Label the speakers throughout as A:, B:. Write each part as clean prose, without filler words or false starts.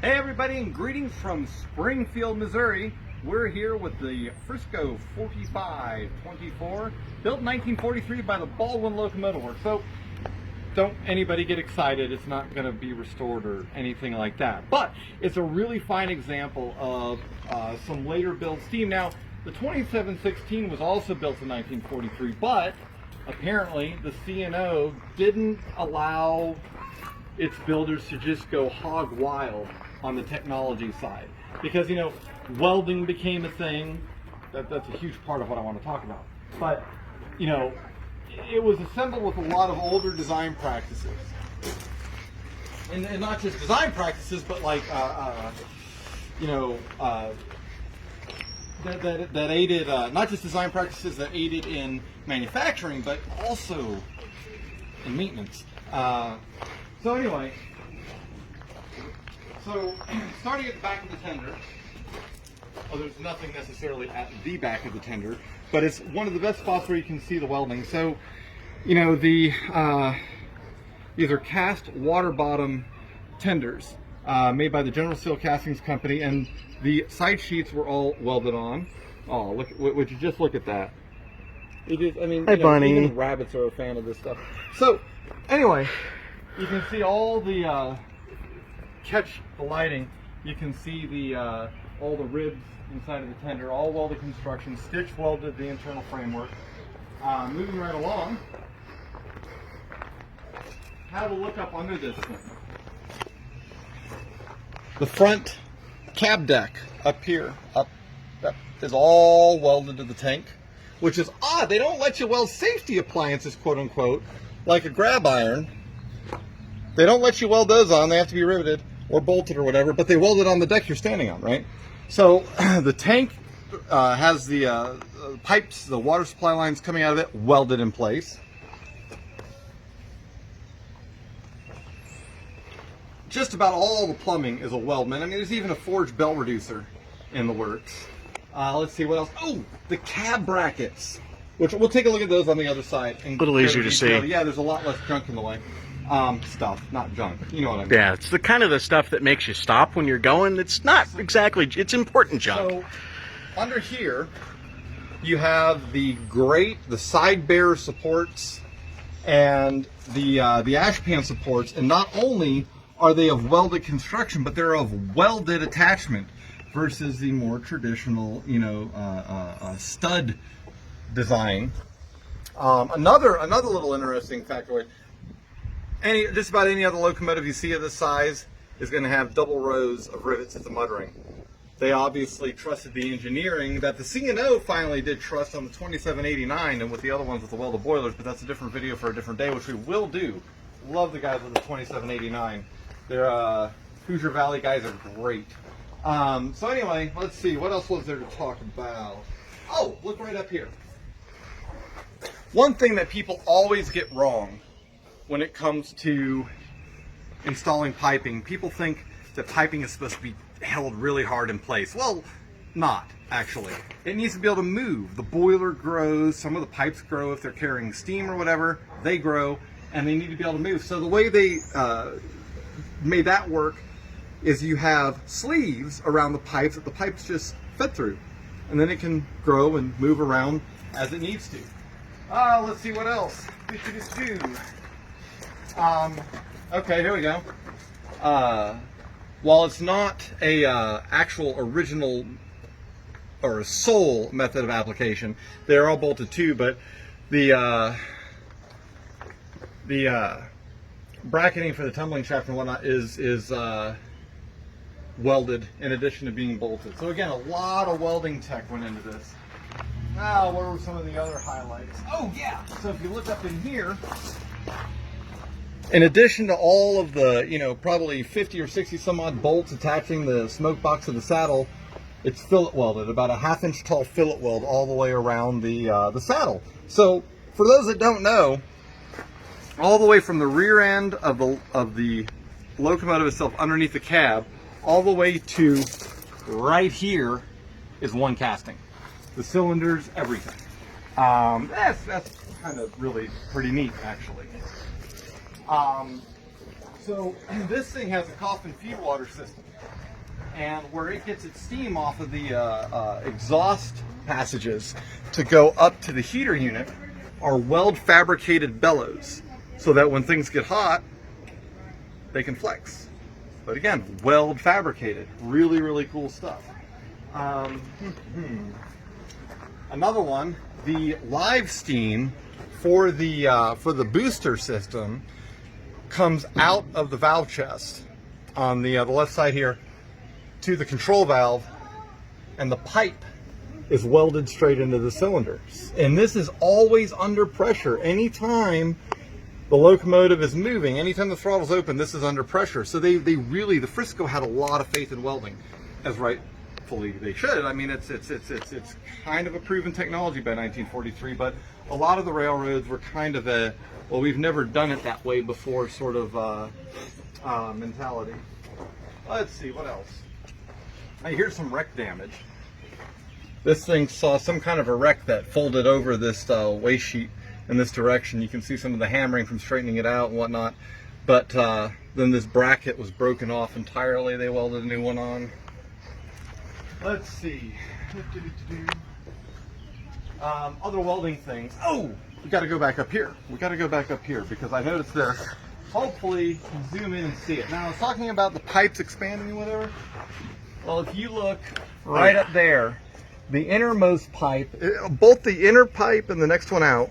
A: Hey everybody, and greetings from Springfield, Missouri. We're here with the Frisco 4524, built in 1943 by the Baldwin Locomotive Works. So don't anybody get excited, it's not going to be restored or anything like that. But it's a really fine example of some later built steam. Now, the 2716 was also built in 1943, but apparently the C&O didn't allow its builders to just go hog wild on the technology side, because welding became a thing. That's a huge part of what I want to talk about. But it was assembled with a lot of older design practices, and not just design practices, but like that aided not just design practices that aided in manufacturing, but also in maintenance. So anyway, starting at the back of the tender, there's nothing necessarily at the back of the tender, but it's one of the best spots where you can see the welding. So, these are cast water bottom tenders made by the General Steel Castings Company, and the side sheets were all welded on. Oh, look! Would you just look at that? It is. I mean,
B: Hi, Bunny.
A: Even rabbits are a fan of this stuff. So, anyway, you can see all the catch the lighting. You can see the all the ribs inside of the tender, all welded construction, stitch welded the internal framework. Moving right along, have a look up under this thing. The front cab deck up here, that is all welded to the tank, which is odd. They don't let you weld safety appliances, quote unquote, like a grab iron. They don't let you weld those on. They have to be riveted or bolted or whatever, but they weld it on the deck you're standing on, right? So the tank has the pipes, the water supply lines coming out of it, welded in place. Just about all the plumbing is a weldment. I mean, there's even a forged belt reducer in the works. Let's see what else. Oh, the cab brackets, which we'll take a look at those on the other side.
B: A little easier to see.
A: Yeah, there's a lot less junk in the way. Stuff, not junk. You know what I mean?
B: Yeah, it's the kind of the stuff that makes you stop when you're going. It's not exactly, it's important junk.
A: So, under here, you have the side bearer supports and the ash pan supports, and not only are they of welded construction, but they're of welded attachment versus the more traditional, stud design. Another little interesting factoid. Just about any other locomotive you see of this size is going to have double rows of rivets at the mud ring. They obviously trusted the engineering that the C&O finally did trust on the 2789 and with the other ones with the welded boilers, but that's a different video for a different day, which we will do. Love the guys with the 2789. They're Hoosier Valley guys are great. So anyway, let's see, what else was there to talk about? Oh, look right up here. One thing that people always get wrong when it comes to installing piping, people think that piping is supposed to be held really hard in place. Well, not actually. It needs to be able to move. The boiler grows, some of the pipes grow if they're carrying steam or whatever, they grow, and they need to be able to move. So the way they made that work is you have sleeves around the pipes that the pipes just fit through, and then it can grow and move around as it needs to. Let's see what else. Okay, here we go. While it's not a actual original or a sole method of application, they're all bolted too, but the bracketing for the tumbling shaft and whatnot is welded in addition to being bolted. So again, a lot of welding tech went into this. Now, what were some of the other highlights? Oh yeah, so if you look up in here, in addition to all of the, probably 50 or 60 some odd bolts attaching the smoke box to the saddle, it's fillet welded, about a 1/2 inch tall fillet weld all the way around the saddle. So for those that don't know, all the way from the rear end of the locomotive itself underneath the cab, all the way to right here is one casting. The cylinders, everything. That's kind of really pretty neat, actually. So this thing has a coffin feed water system, and where it gets its steam off of the exhaust passages to go up to the heater unit are weld fabricated bellows, so that when things get hot, they can flex. But again, weld fabricated, really, really cool stuff. Another one, the live steam for the booster system comes out of the valve chest on the left side here to the control valve, and the pipe is welded straight into the cylinders. And this is always under pressure. Anytime the locomotive is moving, anytime the throttle's open, this is under pressure. So they really, the Frisco had a lot of faith in welding, as rightfully they should. I mean, it's kind of a proven technology by 1943, but a lot of the railroads were kind of a, well, we've never done it that way before sort of mentality. Let's see, what else? Hey, here's some wreck damage. This thing saw some kind of a wreck that folded over this waste sheet in this direction. You can see some of the hammering from straightening it out and whatnot. But then this bracket was broken off entirely. They welded a new one on. Let's see. Other welding things. Oh, we got to go back up here. We got to go back up here because I noticed this. Hopefully you can zoom in and see it. Now I was talking about the pipes expanding and whatever. Well, if you look right up there, the innermost pipe, both the inner pipe and the next one out,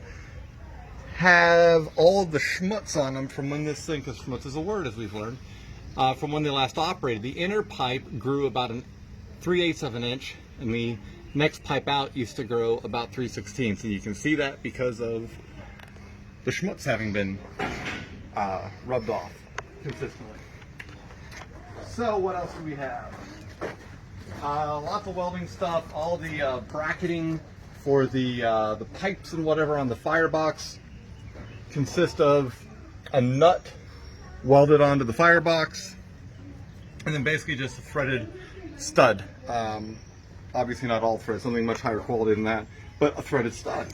A: have all of the schmutz on them from when this thing, because schmutz is a word as we've learned, from when they last operated. The inner pipe grew about 3/8 of an inch, and the next pipe out used to grow about 3/16. So you can see that because of the schmutz having been rubbed off consistently. So what else do we have? Lots of welding stuff, all the bracketing for the pipes and whatever on the firebox consist of a nut welded onto the firebox, and then basically just a threaded stud. Obviously not all thread, something much higher quality than that, but a threaded stud.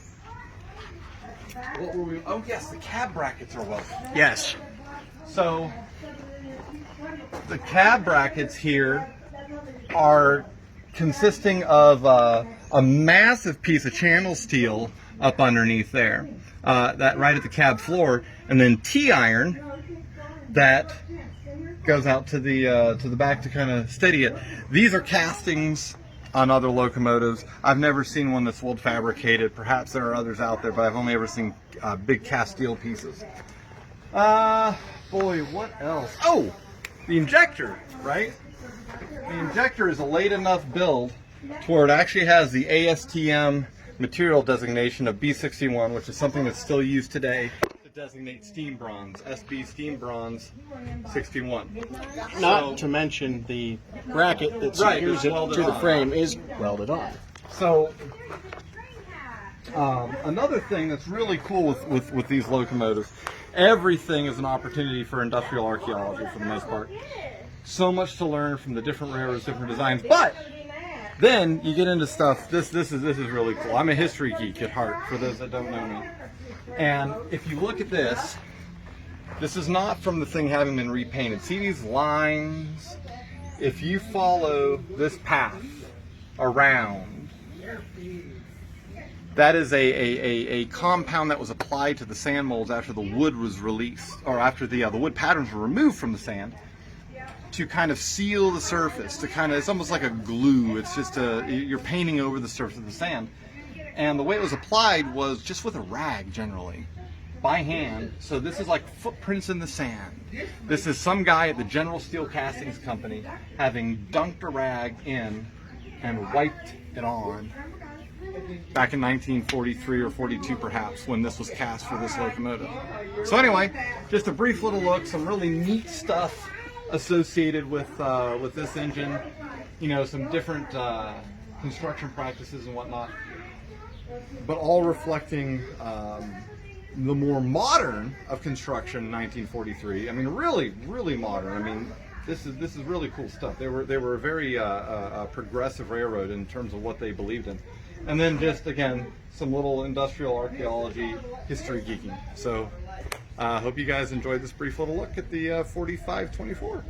A: What were we? Oh yes, the cab brackets are welded.
B: Yes.
A: So the cab brackets here are consisting of a massive piece of channel steel up underneath there, that right at the cab floor, and then T-iron that goes out to the back to kind of steady it. These are castings on other locomotives. I've never seen one that's weld fabricated. Perhaps there are others out there, but I've only ever seen big cast steel pieces. Boy, what else? Oh, the injector, right? The injector is a late enough build to where it actually has the ASTM material designation of B61, which is something that's still used today to designate steam bronze, SB steam bronze 61.
B: Not to mention the bracket that secures it to the frame is welded on.
A: So another thing that's really cool with these locomotives, everything is an opportunity for industrial archaeology for the most part. So much to learn from the different railroads, different designs, but then you get into stuff. This is really cool. I'm a history geek at heart, for those that don't know me. And if you look at this, this is not from the thing having been repainted. See these lines? If you follow this path around, that is a compound that was applied to the sand molds after the wood was released, or after the wood patterns were removed from the sand, to kind of seal the surface, to kind of, it's almost like a glue. It's just you're painting over the surface of the sand. And the way it was applied was just with a rag generally, by hand. So this is like footprints in the sand. This is some guy at the General Steel Castings Company having dunked a rag in and wiped it on back in 1943 or 42 perhaps, when this was cast for this locomotive. So anyway, just a brief little look, some really neat stuff associated with this engine, you know, some different construction practices and whatnot, but all reflecting the more modern of construction in 1943. I mean, really modern. I mean, this is really cool stuff. They were a very progressive railroad in terms of what they believed in. And then just again, some little industrial archaeology, history geeking. So Hope you guys enjoyed this brief little look at the 4524.